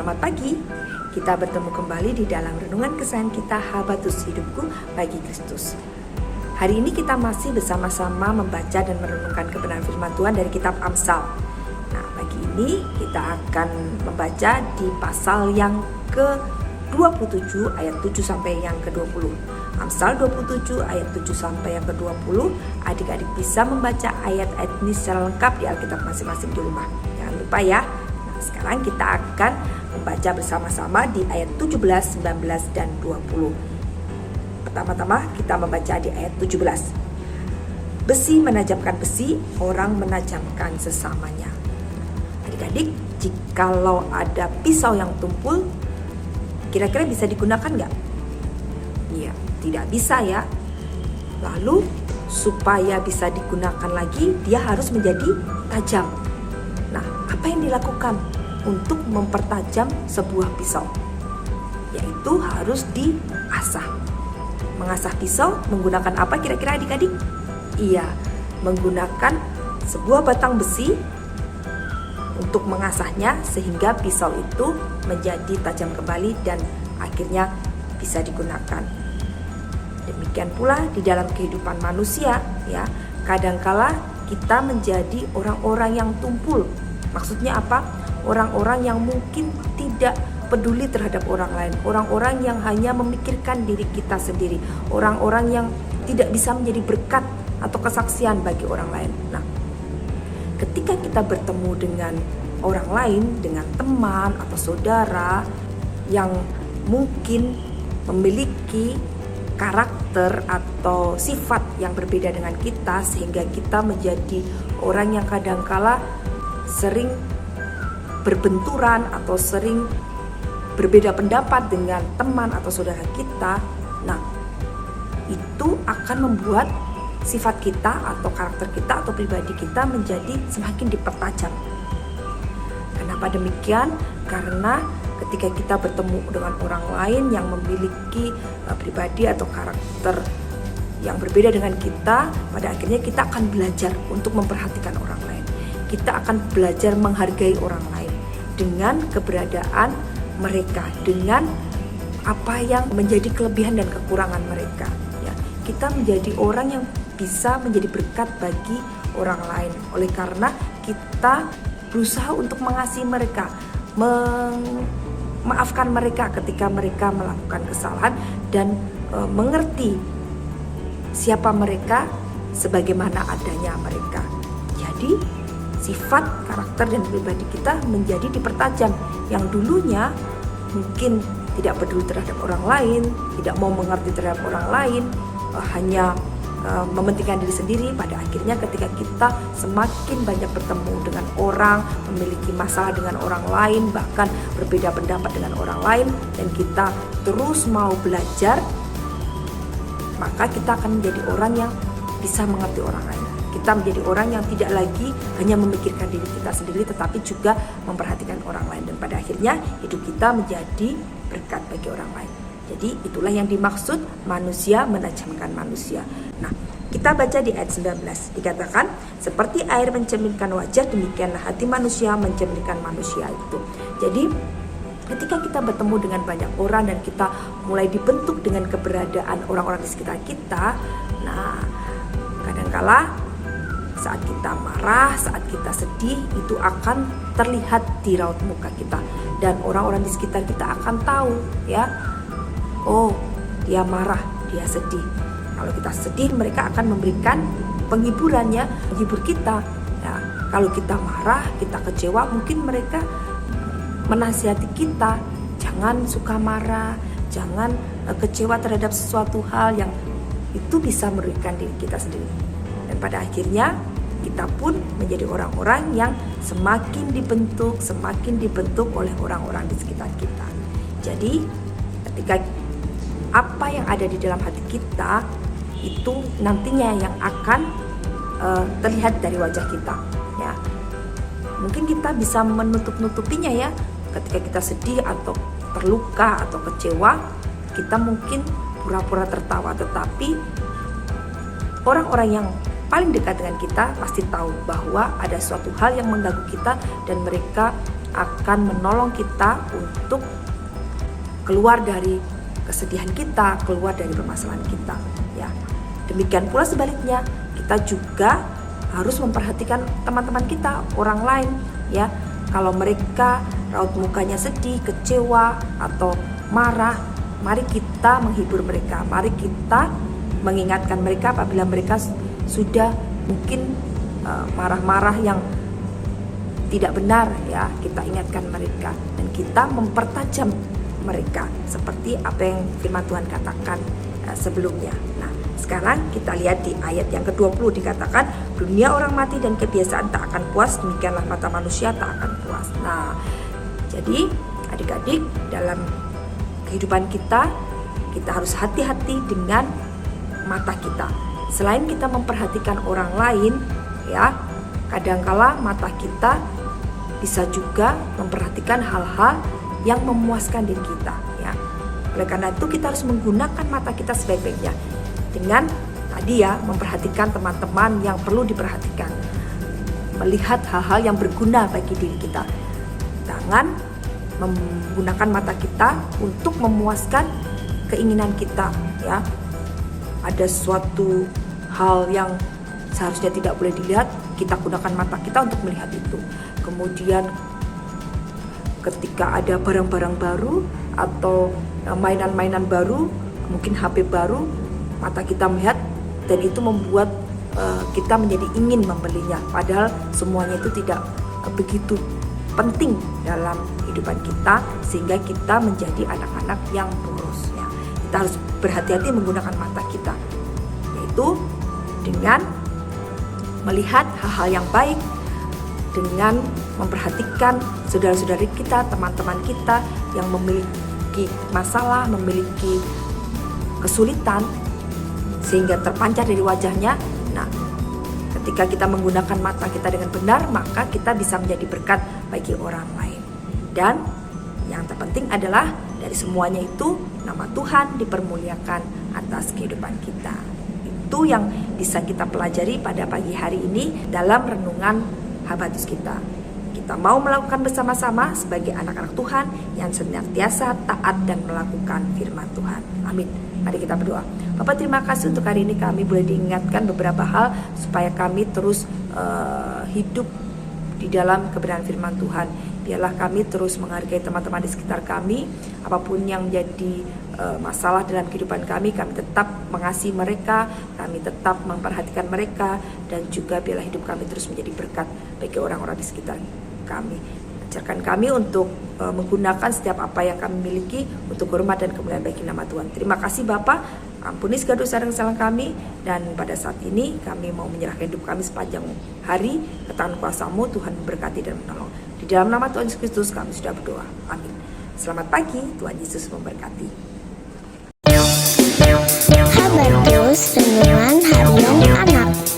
Selamat pagi, kita bertemu kembali di dalam renungan kesayangan kita Habatus Hidupku bagi Kristus. Hari ini kita masih bersama-sama membaca dan merenungkan kebenaran firman Tuhan dari kitab Amsal. Nah, pagi ini kita akan membaca di pasal yang ke-27 ayat 7 sampai yang ke-20. Amsal 27 ayat 7 sampai yang ke-20. Adik-adik bisa membaca ayat-ayat ini secara lengkap di Alkitab masing-masing di rumah. Jangan lupa ya. Nah, sekarang kita akan membaca bersama-sama di ayat 17, 19, dan 20. Pertama-tama kita membaca di ayat 17. Besi menajamkan besi, orang menajamkan sesamanya. Adik-adik, jikalau ada pisau yang tumpul, kira-kira bisa digunakan nggak? Iya, tidak bisa ya. Lalu supaya bisa digunakan lagi, dia harus menjadi tajam. Nah, apa yang dilakukan untuk mempertajam sebuah pisau? Yaitu harus diasah. Mengasah pisau menggunakan apa kira-kira adik-adik? Iya, menggunakan sebuah batang besi untuk mengasahnya sehingga pisau itu menjadi tajam kembali dan akhirnya bisa digunakan. Demikian pula di dalam kehidupan manusia ya, kadangkala kita menjadi orang-orang yang tumpul. Maksudnya apa? Orang-orang yang mungkin tidak peduli terhadap orang lain, orang-orang yang hanya memikirkan diri kita sendiri, orang-orang yang tidak bisa menjadi berkat atau kesaksian bagi orang lain. Nah, ketika kita bertemu dengan orang lain, dengan teman atau saudara yang mungkin memiliki karakter atau sifat yang berbeda dengan kita, sehingga kita menjadi orang yang kadangkala sering berbenturan atau sering berbeda pendapat dengan teman atau saudara kita. Nah, itu akan membuat sifat kita atau karakter kita atau pribadi kita menjadi semakin dipertajam. Kenapa demikian? Karena ketika kita bertemu dengan orang lain yang memiliki pribadi atau karakter yang berbeda dengan kita, pada akhirnya kita akan belajar untuk memperhatikan orang lain. Kita akan belajar menghargai orang lain dengan keberadaan mereka, dengan apa yang menjadi kelebihan dan kekurangan mereka. Ya, kita menjadi orang yang bisa menjadi berkat bagi orang lain. Oleh karena kita berusaha untuk mengasihi mereka, memaafkan mereka ketika mereka melakukan kesalahan dan mengerti siapa mereka sebagaimana adanya mereka. Jadi sifat, karakter, dan pribadi kita menjadi dipertajam. Yang dulunya mungkin tidak peduli terhadap orang lain, tidak mau mengerti terhadap orang lain, hanya mementingkan diri sendiri. Pada akhirnya ketika kita semakin banyak bertemu dengan orang, memiliki masalah dengan orang lain, bahkan berbeda pendapat dengan orang lain, dan kita terus mau belajar, maka kita akan menjadi orang yang bisa mengerti orang lain. Kita menjadi orang yang tidak lagi hanya memikirkan diri kita sendiri, tetapi juga memperhatikan orang lain. Dan pada akhirnya hidup kita menjadi berkat bagi orang lain. Jadi itulah yang dimaksud manusia menajamkan manusia. Nah, kita baca di ayat 19. Dikatakan, seperti air mencerminkan wajah, demikianlah hati manusia mencerminkan manusia itu. Jadi ketika kita bertemu dengan banyak orang dan kita mulai dibentuk dengan keberadaan orang-orang di sekitar kita, nah kadangkala saat kita marah, saat kita sedih, itu akan terlihat di raut muka kita. Dan orang-orang di sekitar kita akan tahu ya, oh dia marah, dia sedih. Kalau kita sedih, mereka akan memberikan penghiburannya, menghibur kita ya. Kalau kita marah, kita kecewa, mungkin mereka menasihati kita, jangan suka marah, jangan kecewa terhadap sesuatu hal yang itu bisa merugikan diri kita sendiri. Dan pada akhirnya kita pun menjadi orang-orang yang semakin dibentuk oleh orang-orang di sekitar kita. Jadi ketika apa yang ada di dalam hati kita itu nantinya yang akan terlihat dari wajah kita ya. Mungkin kita bisa menutup-nutupinya ya. Ketika kita sedih atau terluka atau kecewa, kita mungkin pura-pura tertawa, tetapi orang-orang yang paling dekat dengan kita pasti tahu bahwa ada suatu hal yang mengganggu kita dan mereka akan menolong kita untuk keluar dari kesedihan kita, keluar dari permasalahan kita, ya. Demikian pula sebaliknya, kita juga harus memperhatikan teman-teman kita, orang lain, ya. Kalau mereka raut mukanya sedih, kecewa, atau marah, mari kita menghibur mereka. Mari kita mengingatkan mereka apabila mereka sudah mungkin marah-marah yang tidak benar, ya. Kita ingatkan mereka dan kita mempertajam mereka seperti apa yang firman Tuhan katakan sebelumnya. Nah, sekarang kita lihat di ayat yang ke-20 dikatakan, dunia orang mati dan kebiasaan tak akan puas, demikianlah mata manusia tak akan puas. Nah, jadi adik-adik, dalam kehidupan kita harus hati-hati dengan mata kita. Selain kita memperhatikan orang lain, ya, kadangkala mata kita bisa juga memperhatikan hal-hal yang memuaskan diri kita, ya. Oleh karena itu kita harus menggunakan mata kita sebaik-baiknya dengan tadi, ya, memperhatikan teman-teman yang perlu diperhatikan, melihat hal-hal yang berguna bagi diri kita. Jangan menggunakan mata kita untuk memuaskan keinginan kita, ya. Ada suatu hal yang seharusnya tidak boleh dilihat, kita gunakan mata kita untuk melihat itu. Kemudian ketika ada barang-barang baru atau mainan-mainan baru, mungkin HP baru, mata kita melihat dan itu membuat kita menjadi ingin membelinya, padahal semuanya itu tidak begitu penting dalam kehidupan kita, sehingga kita menjadi anak-anak yang boros, ya. Kita harus berhati-hati menggunakan mata kita, yaitu dengan melihat hal-hal yang baik, dengan memperhatikan saudara-saudari kita, teman-teman kita yang memiliki masalah, memiliki kesulitan, sehingga terpancar dari wajahnya. Nah, ketika kita menggunakan mata kita dengan benar, maka kita bisa menjadi berkat bagi orang lain. Dan yang terpenting adalah dari semuanya itu, nama Tuhan dipermuliakan atas kehidupan kita. Itu yang bisa kita pelajari pada pagi hari ini dalam renungan Habatus kita. Kita mau melakukan bersama-sama sebagai anak-anak Tuhan yang senantiasa taat dan melakukan firman Tuhan. Amin. Mari kita berdoa. Bapak, terima kasih untuk hari ini kami boleh diingatkan beberapa hal supaya kami terus hidup di dalam kebenaran firman Tuhan. Biarlah kami terus menghargai teman-teman di sekitar kami. Apapun yang menjadi masalah dalam kehidupan kami tetap mengasihi mereka, kami tetap memperhatikan mereka, dan juga biarlah hidup kami terus menjadi berkat bagi orang-orang di sekitar kami. Ajarkan kami untuk menggunakan setiap apa yang kami miliki untuk hormat dan kemuliaan bagi nama Tuhan. Terima kasih Bapa, ampuni segala dosa dan kesalahan kami, dan pada saat ini kami mau menyerahkan hidup kami sepanjang hari ke tangan kuasa-Mu. Tuhan memberkati dan menolong. Di dalam nama Tuhan Yesus Kristus kami sudah berdoa. Amin. Selamat pagi, Tuhan Yesus memberkati. Habatus Renungan Harian Anak.